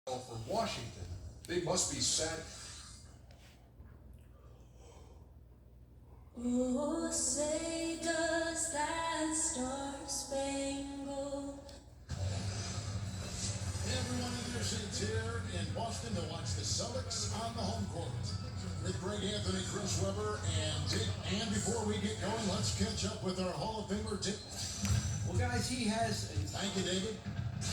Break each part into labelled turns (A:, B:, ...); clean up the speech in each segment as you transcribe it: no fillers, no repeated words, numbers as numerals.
A: For Washington. They must be sad.
B: Oh, say does that star-spangled.
C: Hey everyone, it's here in Boston to watch the Celtics on the home court. With Greg Anthony, Chris Webber, and Dick. And before we get going, let's catch up with our Hall of Famer, Dick.
D: Well, guys, he has...
C: Thank you, David.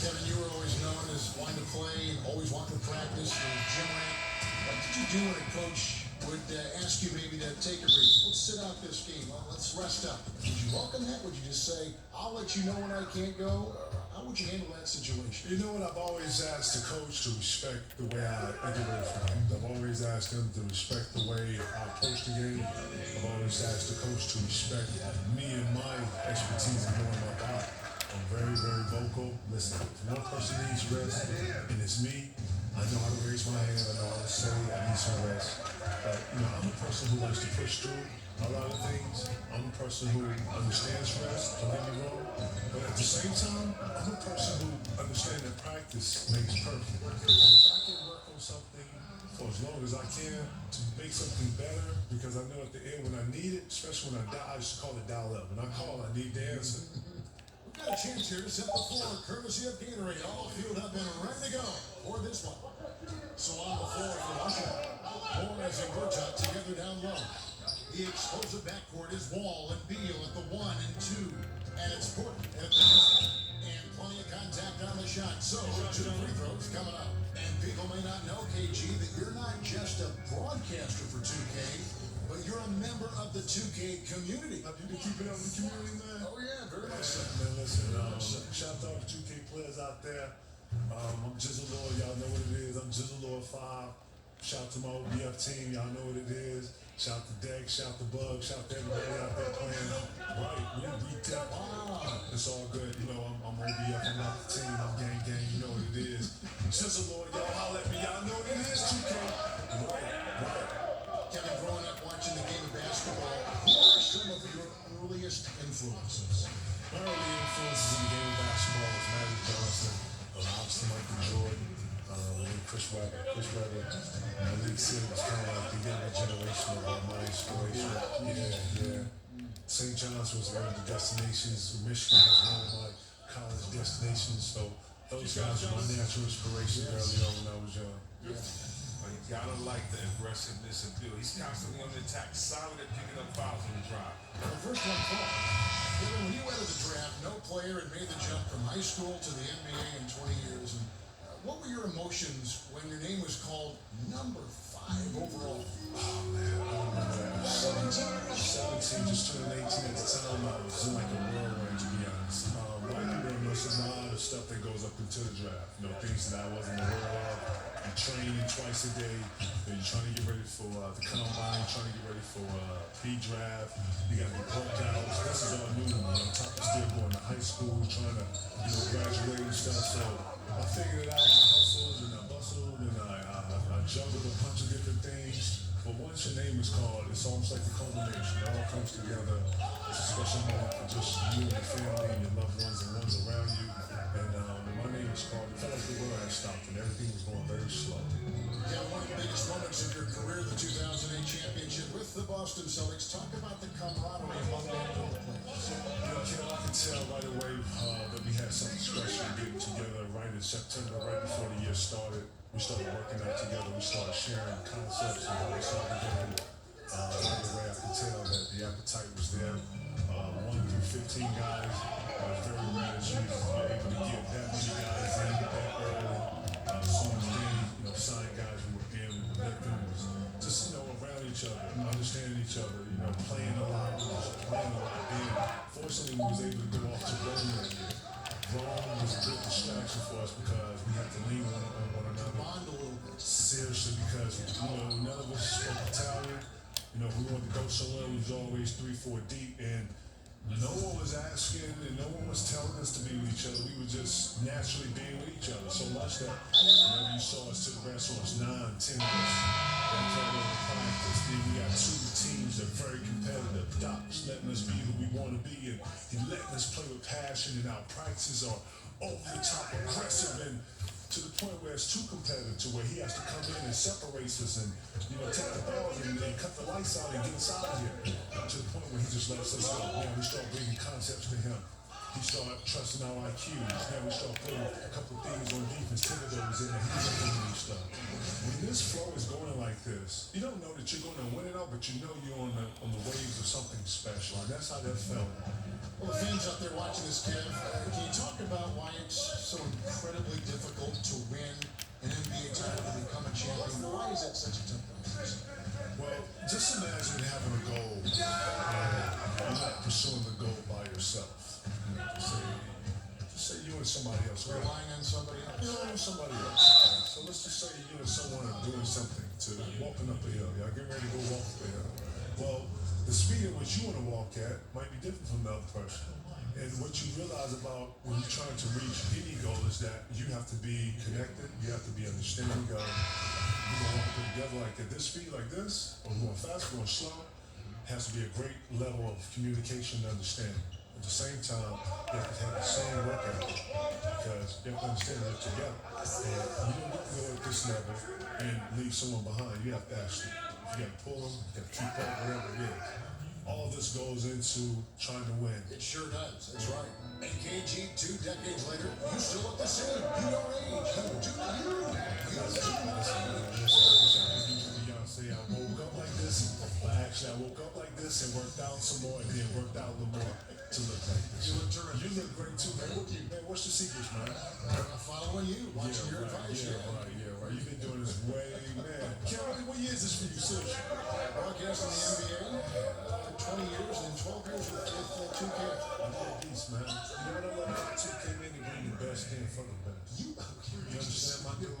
C: Kevin, you were always known as wanting to play and always wanting to practice. You're a gym rat. What did you do when a coach would ask you maybe to take a break? Let's sit out this game. Let's rest up. Would you welcome that? Would you just say, I'll let you know when I can't go? How would you handle that situation?
E: You know what? I've always asked the coach to respect the way I get away from him. I've always asked him to respect the way I approach the game. I've always asked the coach to respect me and my expertise in knowing my body. I'm very, very vocal. Listen, if one person needs rest, and it's me, I know how to raise my hand. I know how to say I need some rest. But, I'm a person who likes to push through a lot of things. I'm a person who understands rest, don't get me wrong. But at the same time, I'm a person who understands that practice makes perfect. And if I can work on something for as long as I can to make something better, because I know at the end when I need it, especially when I die, I used to call it dial up. When I call, I need the answer.
C: We've got a chance here to set the floor, courtesy of Kyrie, all fueled up and ready to go for this one. So on the floor for Washington, Morris and Bertot together down low. The explosive backcourt is Wall and Beal at the 1 and 2, and it's Portland at the and plenty of contact on the shot. So 2 free throws coming up. And people may not know, KG, that you're not just a broadcaster for 2K, but you're a member of the 2K community.
E: You can keep it up with the community, man.
C: Oh yeah, very much so.
E: Man, listen, shout out to 2K players out there. I'm Jizzle Lord, y'all know what it is. I'm Jizzle Lord 5. Shout to my OBF team, y'all know what it is. Shout to Deck, shout to Bug, shout to everybody out there playing. Right, we tap. It's all good. I'm OBF, I'm not the team, I'm gang, you know what it is. Jizzle Lord, y'all holler at me, y'all know what it is, 2K. Right.
C: Kevin, growing up watching the game of basketball, who are some of your earliest influences?
E: My early influences in the game of basketball was Magic Johnson, obviously Michael Jordan, Chris Webber. League City was kind of like the younger generation of my inspiration. Yeah. St. John's was one of the destinations. Michigan was one of my college destinations. So those guys were my natural inspiration early on when I was young.
F: But you gotta like the aggressiveness of Bill. He's constantly on the attack, solid at picking up fouls on the drive.
C: The first one fall. Kevin, when you entered the draft, no player had made the jump from high school to the NBA in 20 years. And what were your emotions when your name was called number 5 overall?
E: Oh man, I remember that. 17, just turned 18 at the time. I was in like a whirlwind, to be honest. I remember a lot of stuff that goes up into the draft. Things that I wasn't aware of. You're training twice a day. You're trying to get ready for the combine, trying to get ready for pre-draft. You got to be broke out. This is all new to me. On top of still going to high school, trying to graduate and stuff. So I figured it out. I hustled and I bustled and I juggled a bunch of different things. But once your name is called, it's almost like the culmination. It all comes together. It's a special moment for just you and your family and your loved ones and ones around you. And when my name was called, it felt like the world had stopped and everything was going very slow.
C: Yeah, one of the biggest moments of your career, the 2008 championship with the Boston Celtics. Talk about the camaraderie among the players.
E: Kel, I could tell right away that we had something special getting together right in September, right before the year started. We started working out together. We started sharing concepts and how we started together. Right away, I could tell that the appetite was there. 1 through 15 guys. I was very rare that you were able to get that many guys in that early. So many, sign guys who were in with them was just, around each other, understanding each other, playing a lot. And fortunately, we was able to go off to Rome that year. Rome was a good distraction for us because we had to lean on one another.
C: Bond a little bit.
E: Seriously, because, none of us spoke Italian. If we wanted to go somewhere, we was always 3-4 deep, and no one was asking and no one was telling us to be with each other. We were just naturally being with each other. So much that whenever you saw us to the restaurants, 9, 10 of us, that came over to practice. Then we got 2 teams that are very competitive. Doc's letting us be who we want to be, and he letting us play with passion, and our practices are over the top aggressive, and to the point where it's too competitive, to where he has to come in and separate us and take the balls and cut the lights out and get us out of here. To the point where he just lets us go. Now we start bringing concepts to him. He started trusting our IQs. Now we start putting a couple of things on defense, those in, and he's implementing stuff. When this flow is going like this, you don't know that you're going to win it all, but you know you're on the waves of something special, and that's how that felt.
C: Well, the fans out there watching this, Kev, can you talk about why it's so incredibly difficult to win an NBA title, to become a champion? Why is that such a tough process?
E: Well, just imagine having a goal. You're not pursuing the goal by yourself. Just say you and somebody else.
C: Relying on somebody else.
E: Somebody else. So let's just say you and someone are doing something, to walking up a hill. Y'all get ready to go walk up a hill. Well, the speed at which you want to walk at might be different from the other person. And what you realize about when you're trying to reach any goal is that you have to be connected, you have to be understanding of, you're going to walk together like at this speed, like this, or going fast, going slow. Has to be a great level of communication and understanding. At the same time, you have to have the same work ethic, because you have to understand that together. And you don't get to go at this level and leave someone behind. You have to actually, you got to pull them, you got to keep up, whatever it is. All of this goes into trying to win.
C: It sure does. That's right. And KG, 2 decades later, you still look the same. You don't age. You do you.
E: Say I woke up like this, but actually I woke up like this and worked out some more and then worked out a little more to look like this.
C: You look terrific.
E: You look great too, man. Man, what's the secrets, man?
C: I'm following you, watching your advice.
E: Yeah, right. You've been doing this way, man. Kyrie, what year is this for you, seriously?
C: Broadcasting the NBA, 20 years and 12 years with 2K.
E: I love a piece, man. You know what I love about 2K, man? They bring the best in for the best. You understand my dude?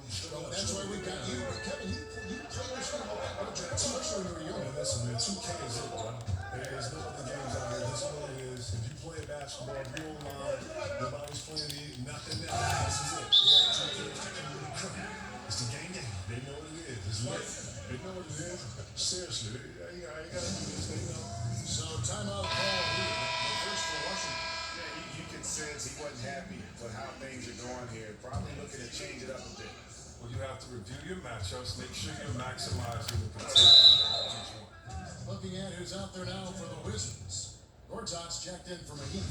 C: That's why we got you. Kevin, you play this game all that, especially when you were young.
E: Man, listen, man, 2K is it, bro. There's no other games out here. This is what it is. If you play basketball, if you're online, nobody's playing nothing else. This is it. It's the game. They know what it is. It's lit. They know what it is. Seriously, I ain't got to do this. They know.
C: So, timeout call here. First for Washington.
G: Yeah, you can sense he wasn't happy with how things are going here. Probably looking to change it up a bit.
F: Well, you have to review your matchups, make sure you're maximizing the potential of each one.
C: Looking at who's out there now for the Wizards. Gortat's checked in for McGee,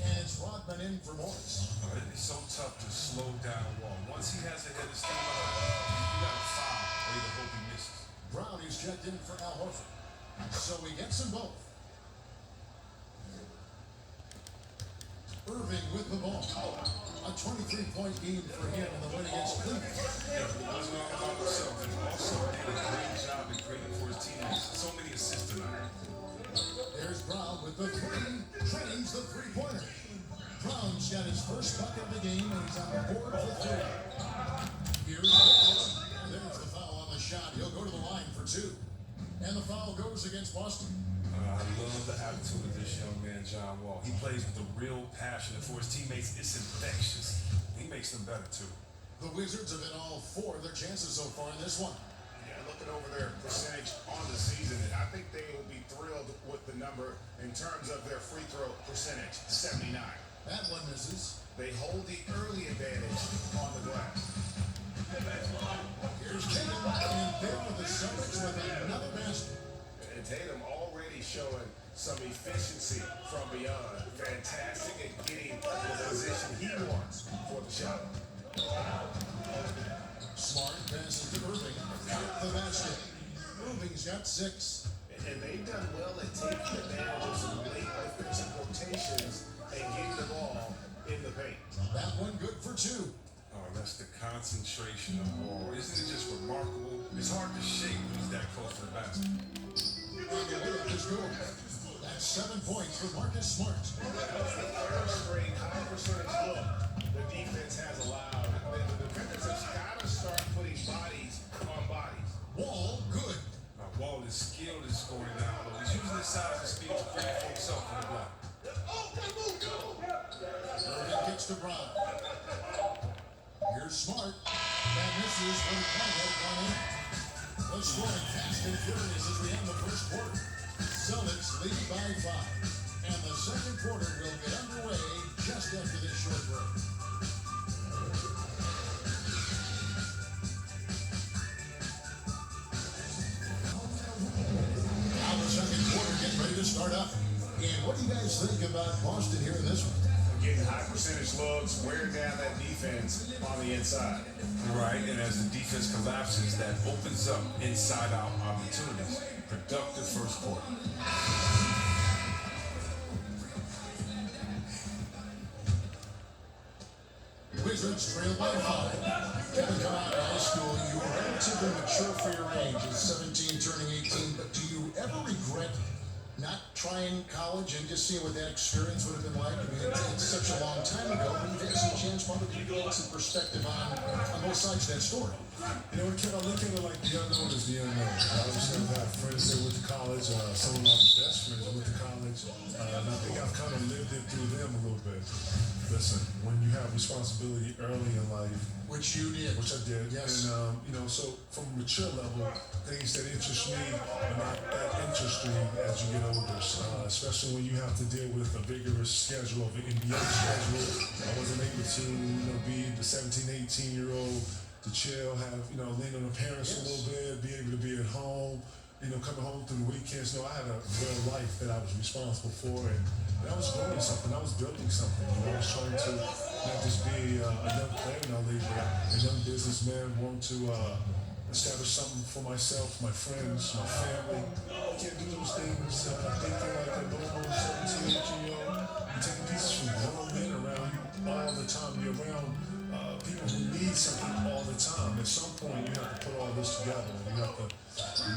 C: and it's Rodman in for Morris.
F: It's so tough to slow down Wall. Once he has a head of steam out, you got to foul or you hope he misses.
C: Brown is checked in for Al Horford. So he gets them both. Irving with the ball. A 23-point game for him in the win against Cleveland.
F: Yeah, it wasn't all about himself. He also did a great job at creating for his teammates. So many assists tonight.
C: There's Brown with the three. Trains the three-pointer. Brown's got his first bucket of the game, and he's on the board for 3. Here's there's the foul on the shot. He'll go to the line for 2. And the foul goes against Boston.
F: I love the attitude of this young man, John Wall. He plays with a real passion for his teammates. It's infectious. He makes them better, too.
C: The Wizards have been all 4 of their chances so far in this one.
G: Yeah, looking over their percentage on the season, and I think they will be thrilled with the number in terms of their free throw percentage, 79.
C: That one misses.
G: They hold the early advantage on the glass.
C: Here's Tatum, and there with the Celtics with another basket.
G: And Tatum already showing some efficiency from beyond. Fantastic at getting the position he wants for the shot.
C: Smart passes to Irving. At the basket. Irving's got 6.
G: And they've done well at taking advantage of some late defensive rotations and getting the ball in the paint.
C: That one good for 2.
F: Oh, that's the concentration of Wall. Isn't it just remarkable? It's hard to shake when he's that close to the basket.
C: And the winner is good. That's 7 points for Marcus Smart.
G: That's the third straight high percentage look the defense has allowed. The defenders have got to start putting bodies on bodies.
C: Wall, good.
F: Wall is skilled at scoring now, though. He's using his size and speed to create for himself on the block.
C: Irving gets to Brown. Here's Smart. That misses when Conrad gone in. The scoring fast and furious as we end the first quarter. Celtics lead by 5. And the second quarter will get underway just after this short break. And what do you guys think about Boston here in this one?
G: Getting high percentage looks, wearing down that defense on the inside.
F: Right, and as the defense collapses, that opens up inside-out opportunities. Productive first quarter.
C: Wizards trail by 5. Kevin, come out of high school. You were relatively mature for your age, at 17, turning 18. But do you ever regret not trying college and just seeing what that experience would have been like? I mean, it's such a long time ago. But you've had some chance, probably, to get some perspective on both sides of that story.
E: You know, Ken, I look at it like the unknown is the unknown. Obviously, I've had friends that went to college. Some of my best friends went to college. And I think I've kind of lived it through them a little bit. Listen, when you have responsibility early in life,
C: Which you did.
E: which I did,
C: Yes.
E: and you know, so from a mature level, things that interest me are not that interesting as you get older. Especially when you have to deal with a vigorous schedule of an NBA schedule. I wasn't able to, be the 17, 18-year-old to chill, have lean on the parents a little bit, be able to be at home. Coming home through the weekends. I had a real life that I was responsible for, and I was growing something. I was building something. I was trying to not just be a young player in our league, but a young businessman, wanting to establish something for myself, my friends, my family. You can't do those things thinking like a normal 17, 18-year-old. You're taking pieces from grown men around you all the time. You're around people who need something all the time. At some point, you have to put all this together. You have to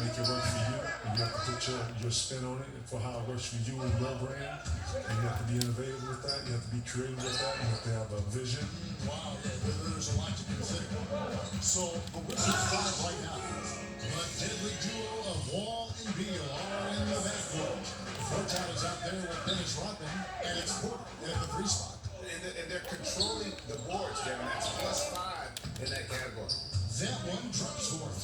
E: make it work for you, and you have to put your spin on it for how it works for you and your brand. And you have to be innovative with that. You have to be creative with that. You have to have a vision.
C: Wow, there's a lot to consider. So, the Wizards five right now. The deadly duo of Wall and Beal are in the backcourt. Fortown is out there with Dennis Rodman, and it's Porter at the 3 spot.
G: And they're controlling the boards, Kevin. That's +5 in that category.
C: That one drops for him.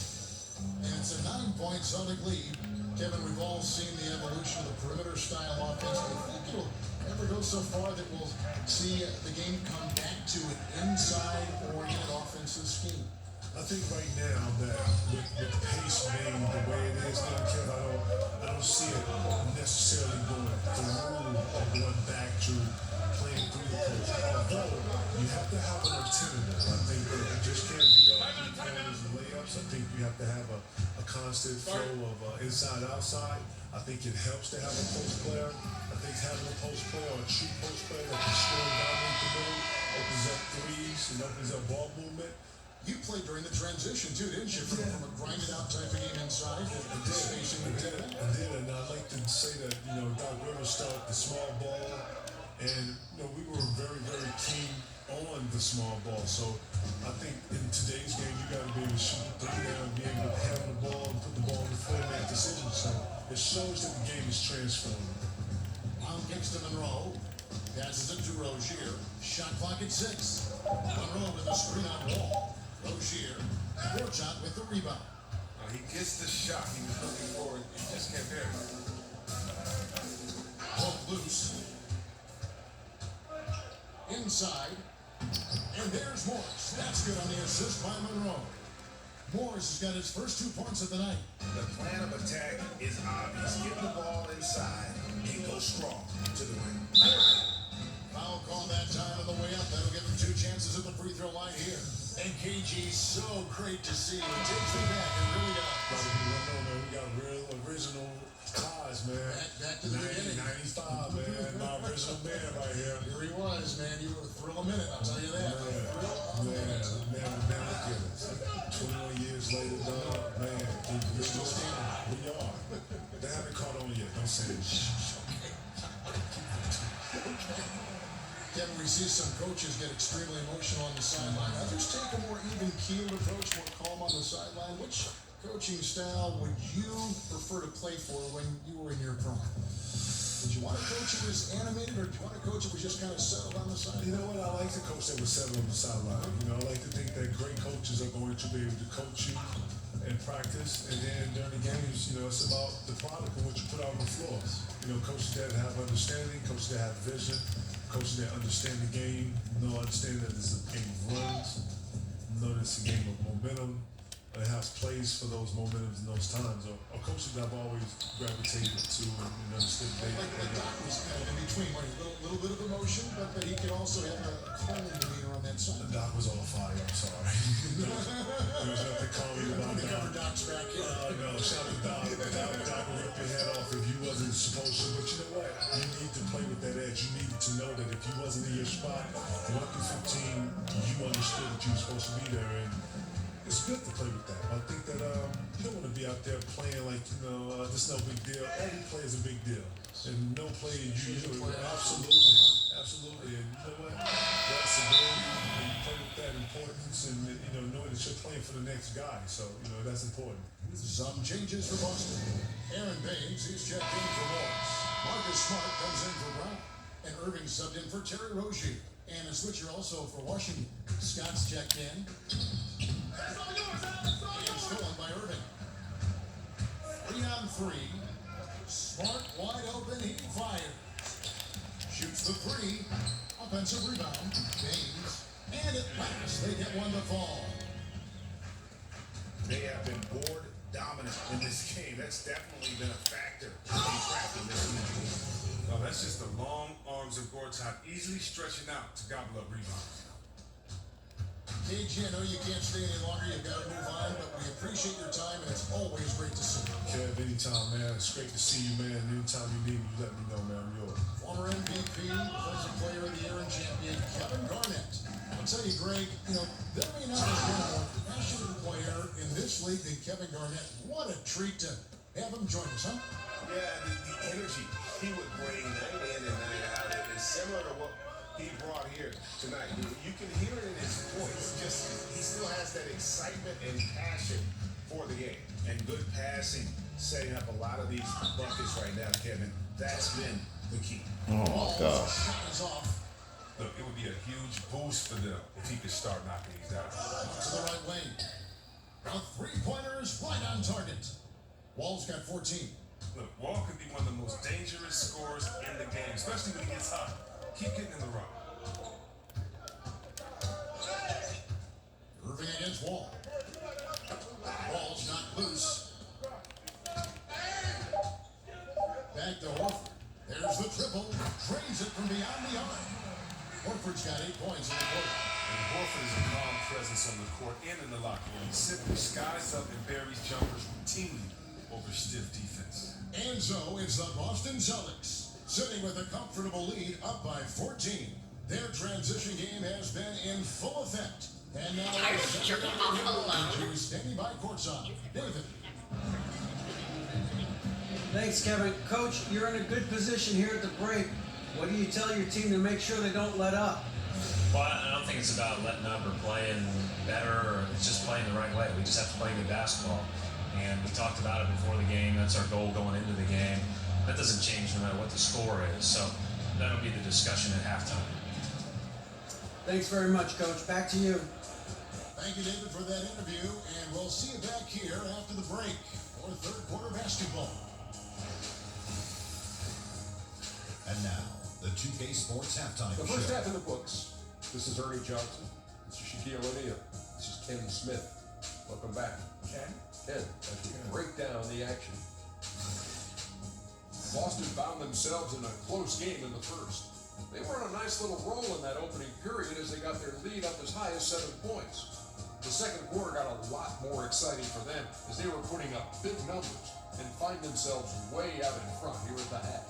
C: And it's a 9-point Celtic lead. Kevin, we've all seen the evolution of the perimeter style offense. Do you think it'll ever go so far that we'll see the game come back to an inside-oriented offensive scheme?
E: I think right now that with the pace being the way it is now, Kev, I don't see it necessarily going through or going back to playing through the post. Although you have to have an alternative. I think that you just can't be on corners and layups. I think you have to have a constant flow of inside-outside. I think it helps to have a post player. I think having a post player or a true post player that can score and dominate the middle opens up threes and opens up ball movement.
C: You played during the transition too, didn't you? From a grinded out type of game inside to spacing the tip.
E: I did, and I'd like to say that, Doc Rivers started the small ball, and, we were very, very keen on the small ball. So I think in today's game, you got to be able to shoot the three down, be able to handle the ball, and put the ball in the floor and make decisions. So it shows that the game is transforming.
C: On kicks to Monroe. Passes it to Rozier. Shot clock at 6. Monroe with a screen on Wall. Rozier. Gorchak with the rebound.
F: He gets the shot he was looking for. He just can't bear it.
C: Pulled loose. Inside. And there's Morris. That's good on the assist by Monroe. Morris has got his first 2 points of the night.
G: The plan of attack is obvious. Get the ball inside and go strong to the rim.
C: Foul call that time on the way up. That'll give him 2 chances at the free throw line here. And KG, so great to see. He takes me back and really does.
E: Man, we got real original ties, man.
C: Back to the beginning.
E: 95, man. My original man right here.
C: Here he was, man. You were a thrill a minute, I'll tell you that.
E: Man, look at us. 21 years later, dog, man, we're still standing. We are. They haven't caught on yet. Don't say it.
C: Kevin, we see some coaches get extremely emotional on the sideline. Others take a more even-keeled approach, more calm on the sideline. Which coaching style would you prefer to play for when you were in your prime? Would you want a coach who was animated, or do you want a coach who was just kind of settled on the sideline?
E: You know what? I like the coach that was settled on the sideline. I like to think that great coaches are going to be able to coach you in practice, and then during the games, it's about the product and what you put out on the floor. Coaches that have understanding, coaches that have vision, coaches that understand the game, understand that this is a game of runs, know that it's a game of momentum, they have has plays for those momentums and those times, or coaches I've always gravitated to and understood they
C: Like Doc was kind of in between, where a little bit of emotion, but he could also have a calm demeanor on that side.
E: Doc was on fire, I'm sorry. there was nothing calming about
C: They cover
E: Doc.
C: Doc's back here.
E: No, shout out to Doc. Doc would rip your head off if you wasn't supposed to. But you know what? You need to play with that edge. You needed to know that if you wasn't in your spot, 1 through 15, you understood that you were supposed to be there. And it's good to play with that. I think that you don't want to be out there playing like, this is no big deal. Every play is a big deal. And no play you do. Absolutely. And you know what? That's the goal. You play with that importance and, knowing that you're playing for the next guy. So, that's important.
C: Some changes for Boston. Aaron Baines is checked in for Morris. Marcus Smart comes in for Brown. And Irving subbed in for Terry Rozier. And a switcher also for Washington. Scott's checked in. And stolen by Irving. 3-on-3. Smart wide open. He fires. Shoots the three. Offensive rebound. Baines. And at last they get one to fall.
G: They have been board dominant in this game. That's definitely been a factor in crafting this game.
F: No, that's just the long arms of Gortat easily stretching out to gobble up rebounds.
C: KG, I know you can't stay any longer. You've got to move on, but we appreciate your time, and it's always great to see you.
E: Kev, anytime, man. It's great to see you, man. Anytime you need me, you let me know, man. I'm yours.
C: Former MVP, Defensive Player of the Year and champion, Kevin Garnett. I'll tell you, Greg, there may not have been a more passionate player in this league than Kevin Garnett. What a treat to have him join us, huh?
G: Yeah, the energy he would bring night in and night out is similar to what he brought here tonight. You can hear it in his voice. He still has that excitement and passion for the game. And good passing, setting up a lot of these buckets right now, Kevin. That's been the key.
H: Oh my gosh.
C: Shot is off
F: Look, it would be a huge boost for them if he could start knocking these down.
C: to the right wing. A three-pointers right on target. Wall's got 14.
F: Look, Wall could be one of the most dangerous scorers in the game, especially when he gets hot. Keep getting in the run.
C: Irving against Wall. Wall's not loose. Back to Horford. There's the triple. Drains it from beyond the arc. Horford's got 8 points in the quarter.
F: And Horford is a calm presence on the court and in the locker room. He simply skies up and buries jumpers routinely over stiff defense.
C: And so it's the Boston Celtics, sitting with a comfortable lead up by 14. Their transition game has been in full effect. And now standing by courtside. David.
D: Thanks, Kevin. Coach, you're in a good position here at the break. What do you tell your team to make sure they don't let up?
I: Well, I don't think it's about letting up or playing better, or it's just playing the right way. We just have to play good basketball. And we talked about it before the game. That's our goal going into the game. That doesn't change no matter what the score is. So that'll be the discussion at halftime.
D: Thanks very much, Coach. Back to you.
C: Thank you, David, for that interview. And we'll see you back here after the break for third quarter basketball.
J: And now, the 2K Sports Halftime
A: The
J: Show.
A: first half in the books. This is Ernie Johnson. This is Shaquille O'Neal. This is Ken Smith. Welcome back. Ken, as we break down the action. Boston found themselves in a close game in the first. They were on a nice little roll in that opening period as they got their lead up as high as 7 points. The second quarter got a lot more exciting for them as they were putting up big numbers and find themselves way out in front here at the half.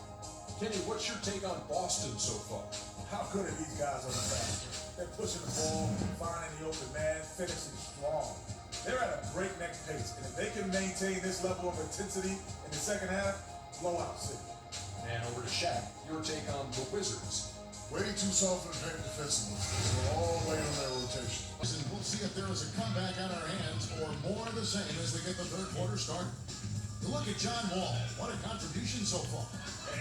A: Kenny, what's your take on Boston so far?
K: How good are these guys on the basket? They're pushing the ball, finding the open man, finishing strong. They're at a breakneck pace, and if they can maintain this level of intensity in the second half, blowout city.
A: And over to Shaq, your take on the Wizards.
C: Way too soft in the paint defensively. We're all way on their rotation. And we'll see if there is a comeback on our hands or more of the same as they get the third quarter started. Look at John Wall. What a contribution so far.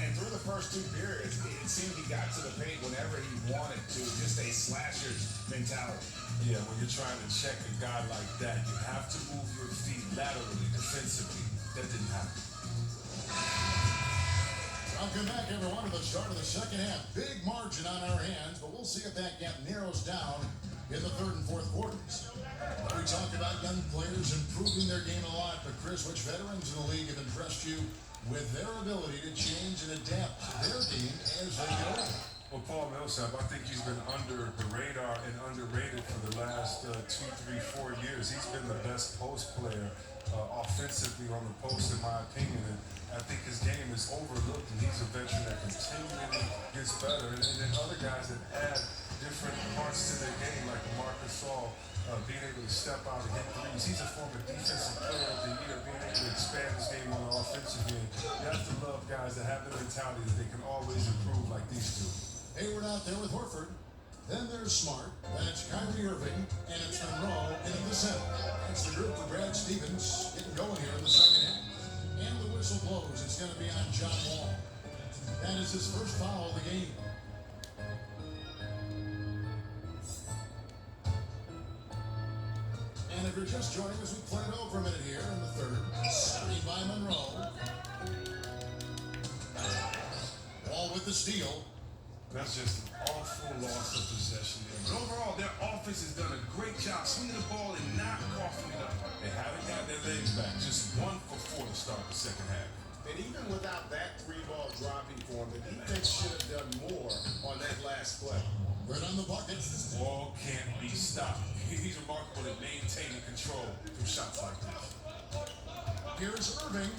G: And through the first 2 periods, it seemed he got to the paint whenever he wanted to. Just a slasher's mentality.
F: Yeah, when you're trying to check a guy like that, you have to move your feet laterally, defensively. That didn't happen.
C: Welcome back, everyone, to the start of the second half. Big margin on our hands, but we'll see if that gap narrows down in the third and fourth quarters. We talked about young players improving their game a lot, but Chris, which veterans in the league have impressed you with their ability to change and adapt their game as they get older?
F: Well, Paul Millsap, I think he's been under the radar and underrated for the last 2, 3, 4 years. He's been the best post player offensively on the post, in my opinion. And I think his game is overlooked, and he's a veteran that continually gets better. And then other guys that add different parts to their game, like Marcus Gasol, being able to step out and hit threes. He's a former defensive player of the year, being able to expand his game on the offensive end. You have to love guys that have the mentality that they can always improve like these two.
C: Hayward out there with Horford. Then there's Smart. That's Kyrie Irving. And it's Monroe in the center. That's the group of Brad Stevens getting going here in the second half. And the whistle blows. It's going to be on John Wall. That is his first foul of the game. And if you're just joining us, we play it over a minute here in the third. Starting by Monroe. Wall with the steal.
F: That's just an awful loss of possession there. But overall, their offense has done a great job swinging the ball and not coughing it up. They haven't got their legs back. Just 1 for 4 to start the second half.
G: And even without that 3-ball dropping for him, the defense should have done more on that last play.
C: Right on the bucket.
F: Wall can't be stopped. He's remarkable at maintaining control through shots like this.
C: Here's Irving.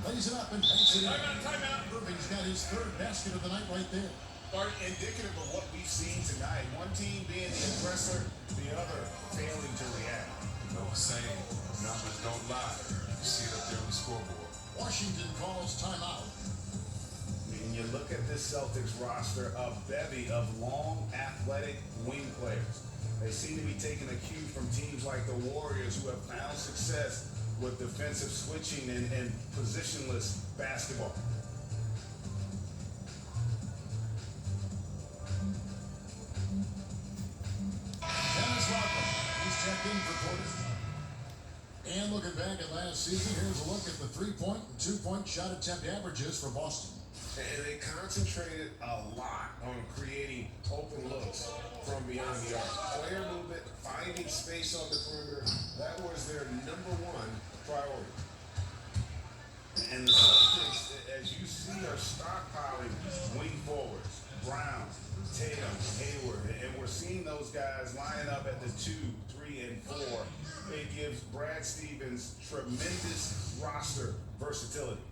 C: Lays it up and banks it in.
G: Timeout.
C: Irving's got his third basket of the night right there.
G: Are indicative of what we've seen tonight. One team being the aggressor, the other failing to react.
F: No saying, numbers don't lie. You see it up there on the scoreboard.
C: Washington calls timeout.
G: When you look at this Celtics roster, a bevy of long, athletic wing players. They seem to be taking a cue from teams like the Warriors, who have found success with defensive switching and positionless basketball.
C: Dennis Rodman, he's checked in for quarter. And looking back at last season, here's a look at the 3-point and 2-point shot attempt averages for Boston.
G: And they concentrated a lot on creating open looks from beyond the arc. Player movement, finding space on the perimeter, that was their #1 priority. And the Celtics, as you see, are stockpiling wing forwards. Brown, Tatum, Hayward, and we're seeing those guys line up at the 2, 3, and 4. It gives Brad Stevens tremendous roster versatility.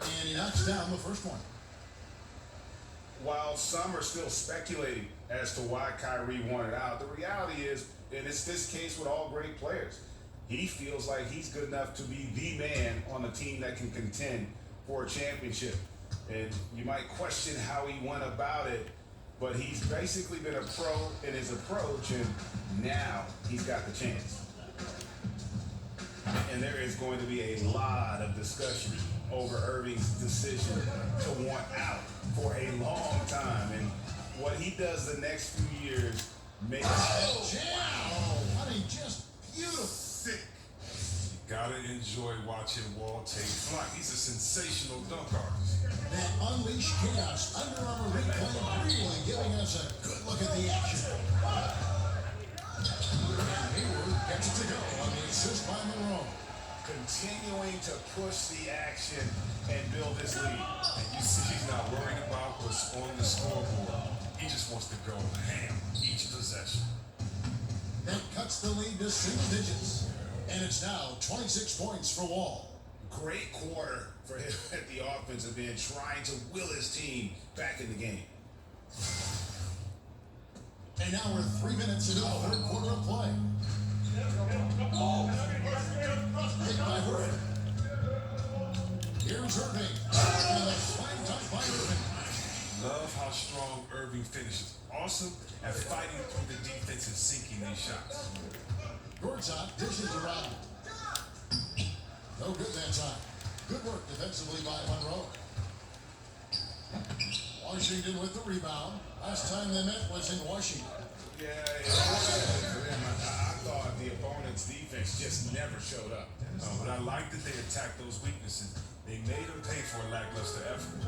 C: And he knocks down the first one.
G: While some are still speculating as to why Kyrie wanted out, the reality is, and it's this case with all great players, he feels like he's good enough to be the man on a team that can contend for a championship. And you might question how he went about it, but he's basically been a pro in his approach, and now he's got the chance. And there is going to be a lot of discussion over Irving's decision to want out for a long time. And what he does the next few years makes
C: I mean, just beautiful.
G: sick.
F: You gotta enjoy watching Wall take flight. He's a sensational dunk artist.
C: That unleashed chaos, Under Armour replay, really giving us a good look at the action. And Hayward gets it to go on the assist by Monroe.
G: Continuing to push the action and build his lead.
F: And you see he's not worried about what's on the scoreboard. He just wants to go ham each possession.
C: That cuts the lead to single digits. And it's now 26 points for Wall.
G: Great quarter for him at the offensive end, trying to will his team back in the game.
C: And now we're 3 minutes into the third quarter of play. Hit by Horford. Here's Irving. And a slam dunk by Irving.
F: Love how strong Irving finishes. Awesome at fighting through the defense and sinking these shots.
C: Gortat dishes around. No good that time. Good work defensively by Monroe. Washington with the rebound. Last time they met was in Washington.
G: Yeah, it was for them. I thought the opponent's defense just never showed up.
F: But I like that they attacked those weaknesses. They made them pay for a lackluster effort.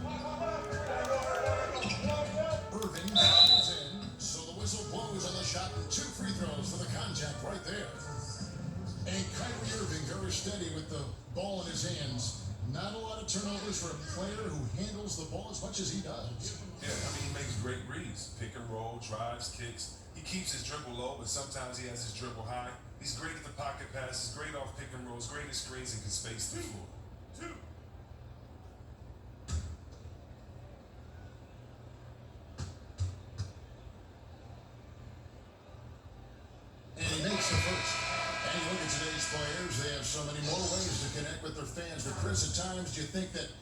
C: Irving is in, so the whistle blows on the shot and 2 free throws for the contact right there. And Kyrie Irving very steady with the ball in his hands. Not a lot of turnovers for a player who handles the ball as much as he does.
F: Yeah, I mean, he makes great reads. Pick and roll, drives, kicks. He keeps his dribble low, but sometimes he has his dribble high. He's great at the pocket passes, great off pick and rolls, great at screens, and can space the floor.
C: And he makes the first. And you look at today's players, they have so many more ways to connect with their fans. But Chris, at times, do you think that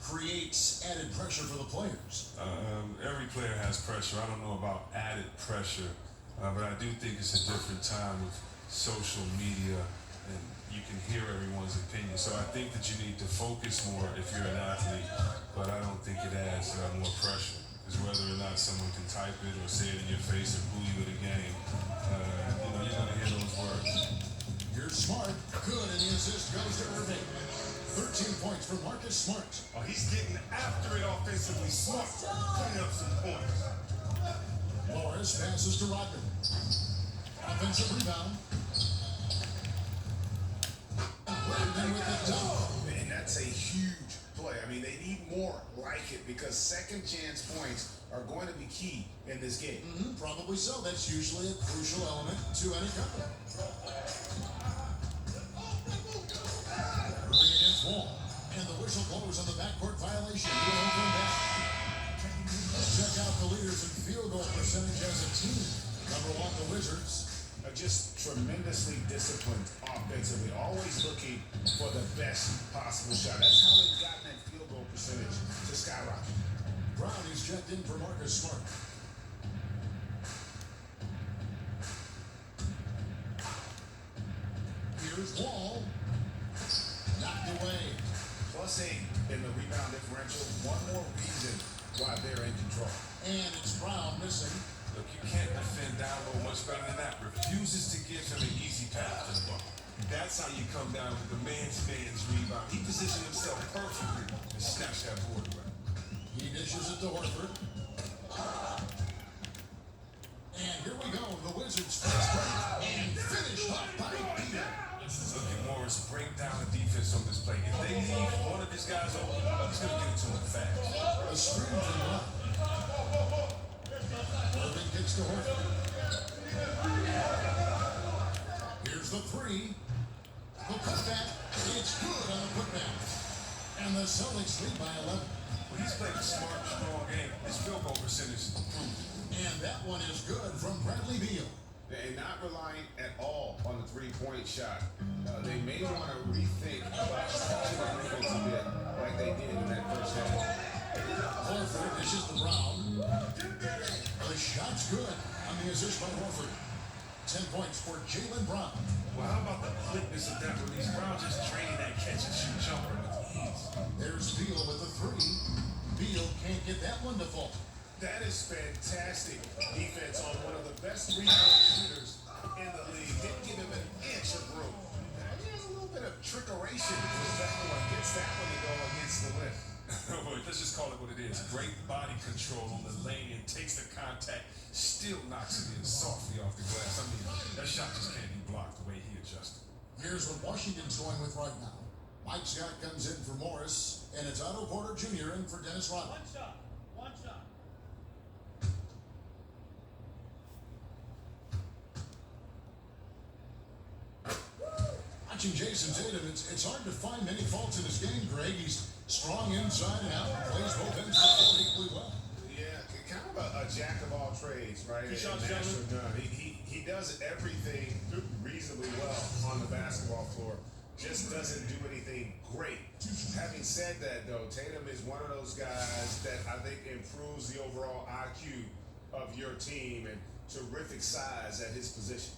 C: creates added pressure for the players?
F: Every player has pressure. I don't know about added pressure, but I do think it's a different time with social media, and you can hear everyone's opinion. So I think that you need to focus more if you're an athlete, but I don't think it adds more pressure. Because whether or not someone can type it or say it in your face or boo you at a game, you're going to hear those words.
C: Here's Smart. Good, and the assist goes to Irving. 13 points for Marcus Smart.
G: Oh, he's getting after it offensively. Smart, putting up some points.
C: Morris passes to Rodman. Offensive rebound. Irving with the dunk.
G: Man, that's a huge play. I mean, they need more like it because second chance points are going to be key in this game.
C: Probably so. That's usually a crucial element to any company. Irving against Wall. And the whistle blows on the backcourt violation. Check out the leaders in field goal percentage as a team. Number 1, the Wizards.
G: Are just tremendously disciplined offensively, always looking for the best possible shot. That's how they've gotten that field goal percentage to skyrocket.
C: Brown is checked in for Marcus Smart. Here's Wall. Knocked away.
G: +8 in the rebound differential. One more reason why they're in control.
C: And it's Brown missing.
F: Look, you can't defend down low much better than that. Refuses to give him an easy path to the ball. That's how you come down with the man's rebound. He positioned himself perfectly and snatched that board away.
C: He dishes it to Horford. And here we go. The Wizards fast break and finished off by Beal.
F: Look at Morris break down the defense on this play. If they leave one of his guys open, he's going to get it to him fast.
C: A screen from Brown. Irving gets to Horford. Here's the 3. The putback. It's good on the putback. And the Celtics lead by 11.
F: Well, he's played a smart, strong game. His field goal percentage improved.
C: And that one is good from Bradley Beal.
G: And not relying at all on the three-point shot. They may want to rethink about switching that defensive bit like they did in that first half.
C: Horford dishes to Brown. The shot's good on the assist by Horford. 10 points for Jaylen Brown.
F: Well, how about the quickness of that release? Brown just training that catch-and-shoot jumper with ease.
C: There's Beal with the 3. Beal can't get that one to fall.
G: That is fantastic defense on one of the best three-point shooters in the league. Didn't give him an inch of room. He has a little bit of trickeration with that one. Gets that one to go against the rim.
F: Let's just call it what it is. Great body control on the lane and takes the contact, still knocks it in softly off the glass. I mean, that shot just can't be blocked the way he adjusted.
C: Here's what Washington's going with right now. Mike Scott comes in for Morris, and it's Otto Porter Jr. in for Dennis Rodman.
H: One shot.
C: Watching Jason Tatum, it's hard to find many faults in his game, Greg. He's strong inside and out, plays both ends of the court equally well.
G: Yeah, kind of a jack of all trades, right? He does everything reasonably well on the basketball floor. Just doesn't do anything great. Having said that, though, Tatum is one of those guys that I think improves the overall IQ of your team and terrific size at his position.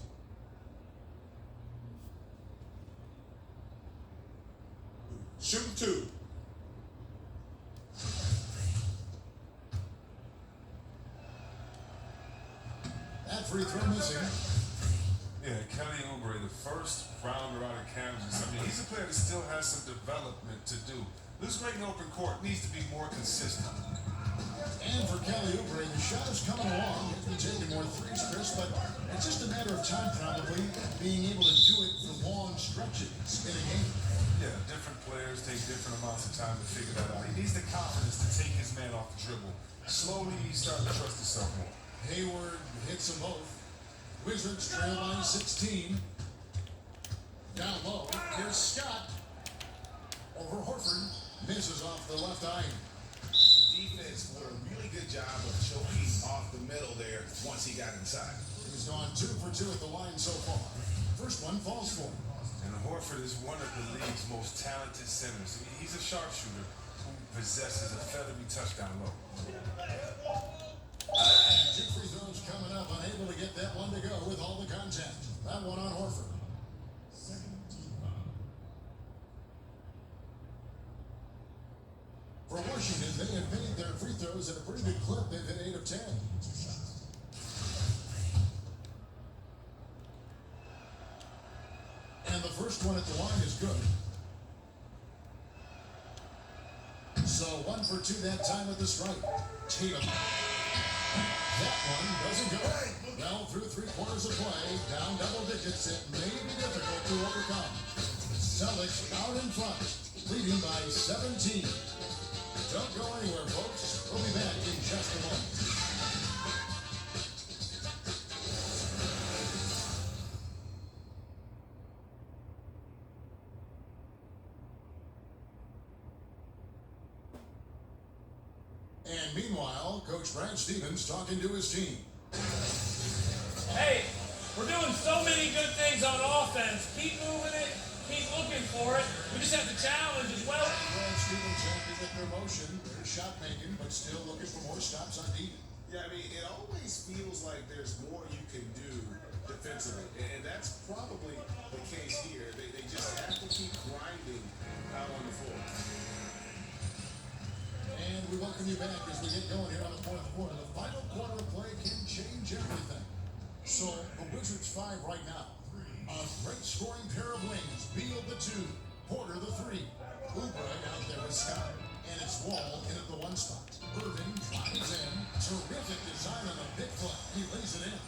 G: Shoot 2.
C: free throw missing.
F: Yeah, Kelly Oubre, the first rounder out of Kansas. I mean, he's a player that still has some development to do. This great in open court needs to be more consistent.
C: And for Kelly Oubre, the shot is coming along. He's been taking more threes, Chris, but it's just a matter of time, probably, being able to do it for long stretches in a game.
F: Yeah, different players take different amounts of time to figure that out. He needs the confidence to take his man off the dribble. Slowly, he's starting to trust himself more.
C: Hayward hits them both. Wizards trail by 16. Down low, here's Scott. Over Horford, misses off the left eye.
G: The defense did a really good job of choking off the middle there once he got inside.
C: He's gone 2 for 2 at the line so far. First one falls for him.
F: And Horford is one of the league's most talented centers. He's a sharpshooter who possesses a feathery touchdown low.
C: And 2 free throws coming up, unable to get that one to go with all the contact. That one on Horford. For Washington, they have made their free throws at a pretty good clip. They've hit 8 of 10. And the first one at the line is good. So 1 for 2 that time at the strike. Tatum. That one doesn't go. Well, through 3/4 of play, down double digits, it may be difficult to overcome. Celtics out in front, leading by 17. Don't go anywhere, folks. We'll be back in just a moment. And meanwhile, Coach Brad Stevens talking to his team.
H: Hey, we're doing so many good things on offense. Keep moving it. Keep looking for it. We just have to challenge as well.
C: Brad Stevens happy with their motion. They're shot making, but still looking for more stops on D.
G: Yeah, I mean, it always feels like there's more you can do defensively, and that's probably the case here. They just have to keep grinding out on the floor.
C: And we welcome you back as we get going here on the fourth quarter. The final quarter of play can change everything. So the Wizards 5 right now. A great scoring pair of wings. Beal the 2, Porter the 3. Oubre out there with Scott. And it's Wall in at the 1 spot. Irving drives in. Terrific design on the big play. He lays it in.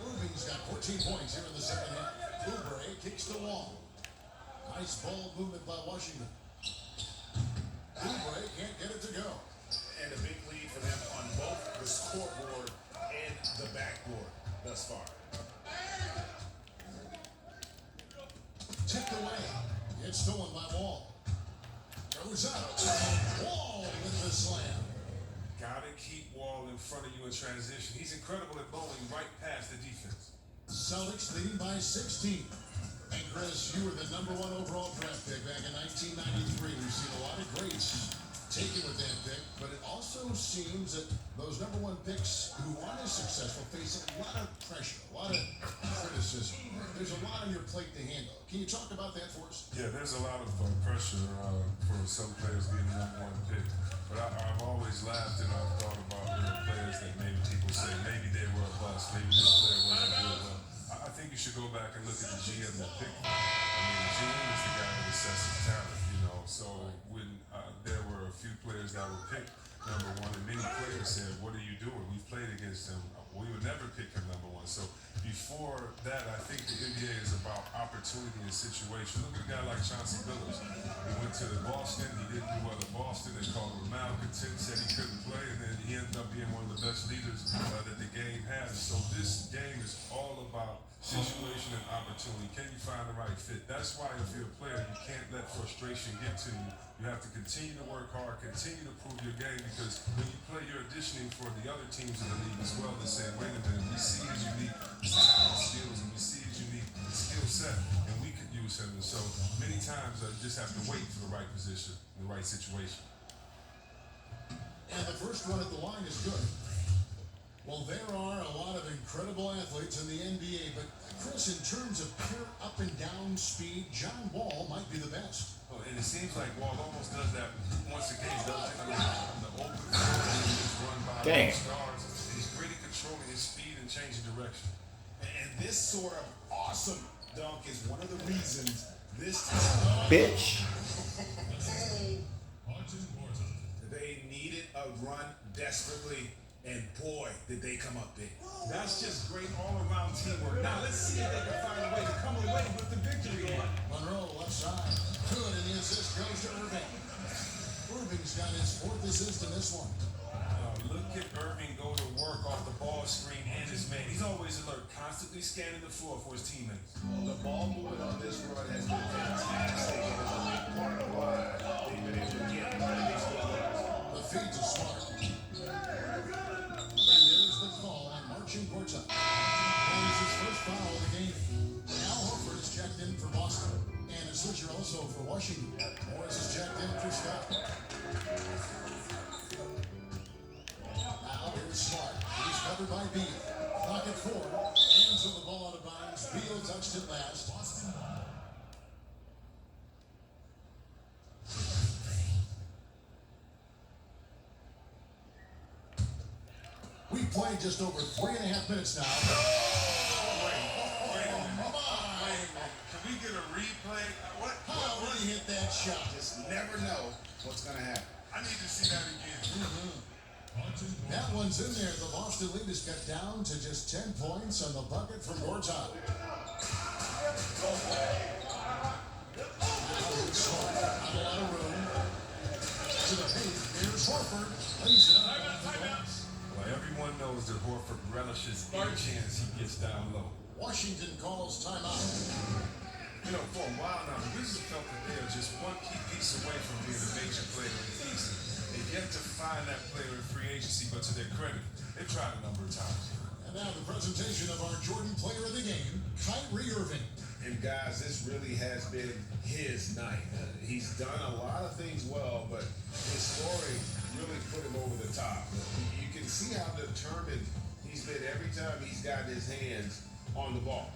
C: Irving's got 14 points here in the second half. Oubre kicks the Wall. Nice ball movement by Washington. Oubre can't get it to go.
G: And a big lead for them on both the scoreboard and the backboard thus far.
C: Tipped away. It's stolen by Wall. Goes out. Wall with the slam.
F: Gotta keep Wall in front of you in transition. He's incredible at bowling right past the defense.
C: Celtics leading by 16. And Chris, you were the #1 overall draft pick back in 1993. We've seen a lot of greats taken with that pick, but it also seems that those #1 picks who aren't as successful face a lot of pressure, a lot of criticism. There's a lot on your plate to handle. Can you talk about that for us?
F: Yeah, there's a lot of pressure for some players being the #1 pick. But I've always laughed and I've thought about players that maybe people say maybe they were a bust, maybe this player wasn't good. Well, I think you should go back and look at the GM that picked him. I mean, the GM is the guy that assesses talent, you know. So when there were a few players that were picked #1, and many players said, "What are you doing? We've played against him. We would never pick him #1." So before that, I think the NBA is about opportunity and situation. Look at a guy like Chauncey Billups. He went to Boston. He didn't do well at Boston. They called him a malcontent, said he couldn't play, and then he ended up being one of the best leaders that the game has. So this game is all about situation and opportunity. Can you find the right fit? That's why if you're a player, you can't let frustration get to you. You have to continue to work hard, continue to prove your game, because when you play, you're auditioning for the other teams in the league as well. They're saying, wait a minute, we see his unique skills and we see his unique skill set, and we could use him. And so many times you just have to wait for the right position, the right situation.
C: And the first one at the line is good. Well, there are a lot of incredible athletes in the NBA, but Chris, in terms of pure up and down speed, John Wall might be the best.
F: Oh, and it seems like Wall almost does that once a game, doesn't it? I mean, the open floor, he gets run by stars. He's great at controlling his speed and change of direction.
G: And this sort of awesome dunk is one of the reasons this team.
L: Bitch.
G: They needed a run desperately, and boy, did they come up big.
F: That's just great all-around teamwork. Now let's see if they can find a way to come away with the victory here.
C: Monroe left side. Good, and the assist goes to Irving. Irving's got his 4th assist in this one.
F: Look at Irving go to work off the ball screen and his man. He's always alert, constantly scanning the floor for his teammates.
G: The ball movement on this run has been fantastic, and it's a big part of why they've been able to get right against the Warriors.
C: The feed to Smart. And there's the call on Marcin Gortat. That is his first foul of the game. Al Horford is checked in for Boston. And a switcher also for Washington. Morris is checked in for Scott. Now here's Smart. He's covered by Beal. Clock at 4. And so the ball out of bounds. Beal touched it last. We played just over 3.5 minutes now.
F: Can we get a replay? What?
C: How did he hit that shot?
G: Just never know what's going to happen.
F: I need to see that again.
C: That one's in there. The Boston lead is cut down to just 10 points on the bucket from Gortat. Out of room. To the paint. Here's Horford. Lays it up.
F: Well, everyone knows that Horford relishes any chance he gets down low.
C: Washington calls timeout.
F: You know, for a while now, the Wizards felt that they are just one key piece away from being a major player in the East. They've yet to find that player in free agency, but to their credit, they've tried a number of times.
C: And now the presentation of our Jordan player of the game, Kyrie Irving.
G: And guys, this really has been his night. He's done a lot of things well, but his story really put him over the top. You can see how determined he's been every time he's gotten his hands on the ball.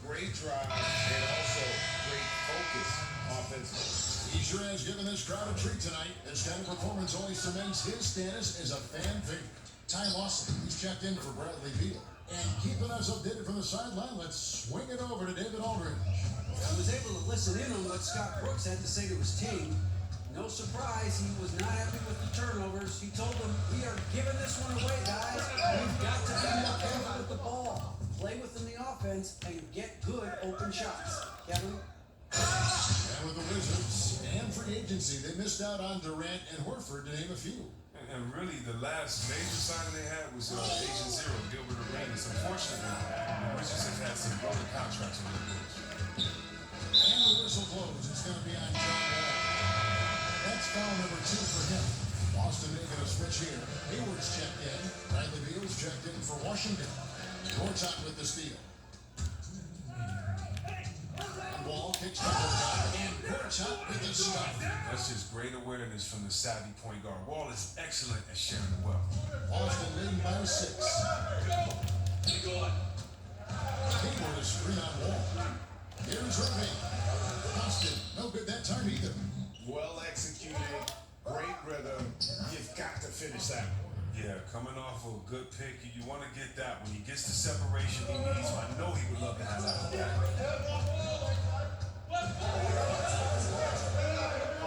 G: Great drive and also great focus offensively.
C: He sure has given this crowd a treat tonight. This kind of performance only cements his status as a fan favorite. Ty Lawson, he's checked in for Bradley Beal. And keeping us updated from the sideline, let's swing it over to David Aldridge.
D: I was able to listen in on what Scott Brooks had to say to his team. No surprise, he was not happy with the turnovers. He told them, we are giving this one away, guys. We've got to be more careful with the ball, play within the offense, and get good open shots. Kevin?
C: And with the Wizards and free agency, they missed out on Durant and Horford, to name a few.
F: And really, the last major signing they had was Agent Zero, Gilbert Arenas. Unfortunately, the Wizards have had some broken contracts on their books.
C: And the whistle blows. It's going to be on John Wall. That's foul number 2 for him. Boston making a switch here. Hayward's checked in. Bradley Beal's checked in for Washington. Gortat with the steal. And Wall kicks to Gortat. And Gortat with the stop.
F: That's just great awareness from the savvy point guard. Wall is excellent at sharing the wealth.
C: Boston leading by 6. Hayward is screen on Wall. Here's Irving. Boston, no good that time either.
G: Well executed, great rhythm. You've got to finish that one.
F: Yeah, coming off a good pick, you want to get that. When he gets the separation he needs, I know he would love to have that.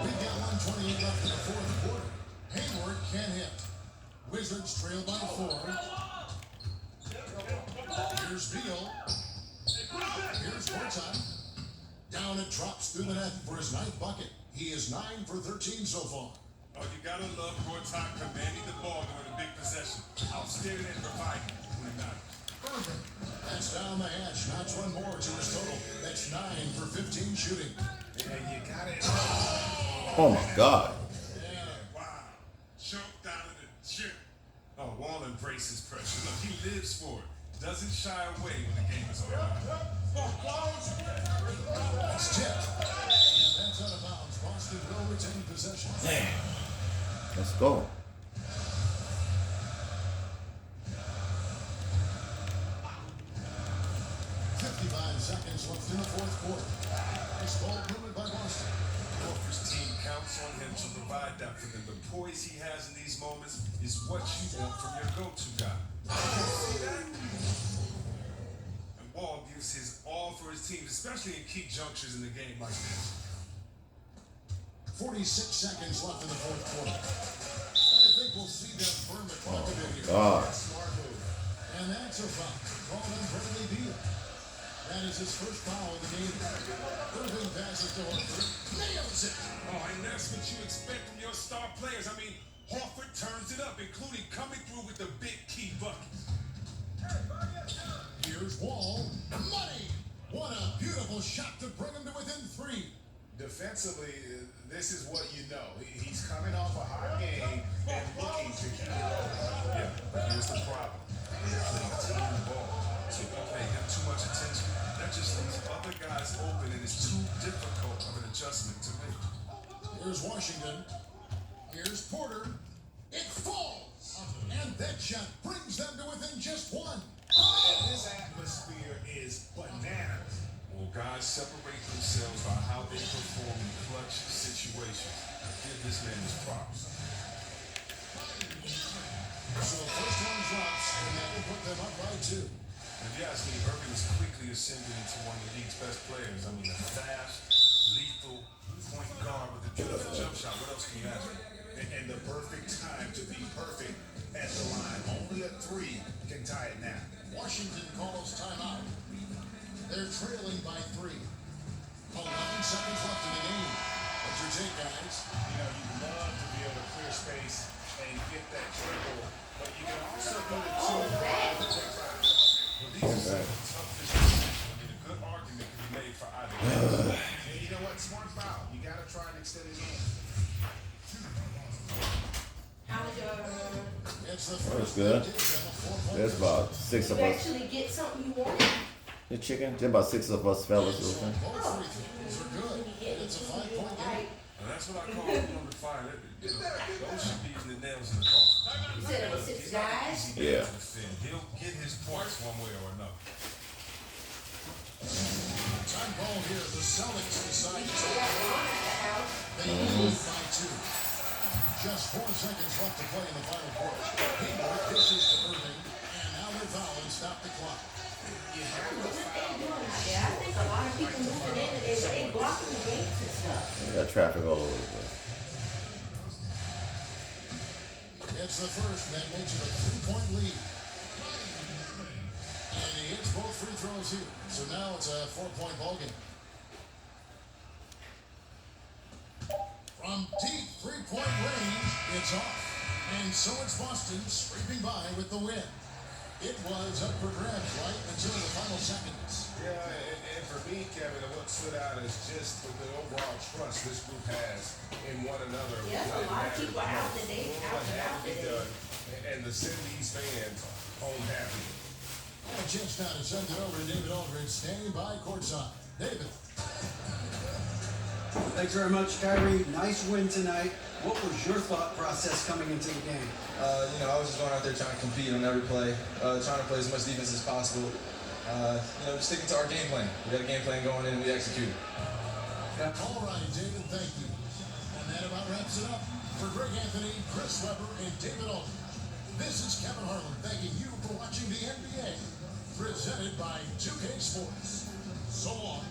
C: We've got 1:28 left in the 4th quarter. Hayward can't hit. Wizards trail by 4. Here's Beal. Here's Gortat. Down it drops through the net for his 9th bucket. He is 9 for 13 so far.
F: Oh, you gotta love Gortat commanding the ball during a big possession. Outstanding and providing when it matters.
C: Irving. That's down the hatch. Knocks one more to his total. That's 9 for 15 shooting.
G: And you got it.
L: Oh my God.
C: Yeah.
F: Wow. Choked out of the chip. Oh, Wall embraces pressure. Look, he lives for it. Doesn't shy away when the game is over.
C: That's tipped. And that's out of bounds. Boston will retain possession.
L: Let's go.
C: 55 seconds left in the 4th quarter. Nice ball movement by Boston.
F: Horford's team counts on him to provide that for them. The poise he has in these moments is what you want from your go-to guy. See that? Wall gives his all for his team, especially in key junctures in the game like this.
C: 46 seconds left in the fourth quarter. I think we'll see them burn the clock a bit here.
L: God.
C: Smart move. And that's a foul called on Bradley Beal. That is his first foul of the game. Irving passes to Horford. Nails it.
F: Oh, and that's what you expect from your star players. I mean, Horford turns it up, including coming through with the big key buckets.
C: Here's Wall. Money. What a beautiful shot to bring him to within 3.
G: Defensively, this is what you know. He's coming off a hot game and looking to keep it rolling.
F: Yeah, but here's the problem. They're playing team ball. So if you pay him too much attention, that just leaves other guys open, and it's too difficult of an adjustment to make.
C: Here's Washington. Here's Porter. It falls. And that shot brings them to within just 1.
G: And this atmosphere is bananas.
F: Well, guys separate themselves by how they perform in clutch situations. Give this man his props.
C: So the first one drops, and that will put them up by 2.
F: And if you ask me, Irving is quickly ascending into one of the league's best players. I mean, a fast, lethal point guard with a beautiful jump shot. What else can you ask for?
G: And the perfect time to be perfect at the line. Only a 3 can tie it now.
C: Washington calls timeout. They're trailing by 3. 11 seconds left in the game. What's your take, guys?
G: You know, you'd love to be able to clear space and get that dribble, but you can also do the 2 to take fouls.
F: Well, these are some tough decisions. I mean, a good argument can be made for either way.
G: And you know what? Smart foul. You got to try and extend the game.
C: It's the
L: That's
C: first
L: good.
C: that gives them a 4-point
L: There's about 6 of
B: You
L: us.
B: actually get something you want.
L: The chicken? There's about 6 of us fellas.
C: So
L: Okay.
C: both free throws are good. It's a 5-point game.
F: And that's what I call number 5. Those should be the nails in the coffin.
B: You said it was 6 guys?
L: Yeah.
F: He'll get his points one way or another.
C: Time ball here. The Celtics decide to take it. They lead by 2. Just 4 seconds left to play in the final quarter. Hayward dishes to Irving, and now they're fouling. Stop the clock.
B: Yeah, I think a lot of people moving in and they blocking the gates and stuff.
L: We got traffic all over the place.
C: It's the first, and that makes it a 3-point lead. And he hits both free throws here. So now it's a 4-point ballgame. From deep 3-point range, it's off. And so it's Boston scraping by with the win. It was up for grabs right until the final seconds.
G: Yeah, and for me, Kevin, what stood out is just the overall trust this group has in one another.
B: Yeah, a lot of people out today, out today.
G: And the Cindy's fans home happy.
C: A chance now to send it over to David Aldridge, standing by courtside. David.
D: Thanks very much, Kyrie. Nice win tonight. What was your thought process coming into the game?
M: I was just going out there trying to compete on every play, trying to play as much defense as possible. Just sticking to our game plan. We got a game plan going in and we execute.
C: All right, David, thank you. And that about wraps it up. For Greg Anthony, Chris Webber, and David Aldridge, this is Kevin Harlan thanking you for watching the NBA, presented by 2K Sports. So long.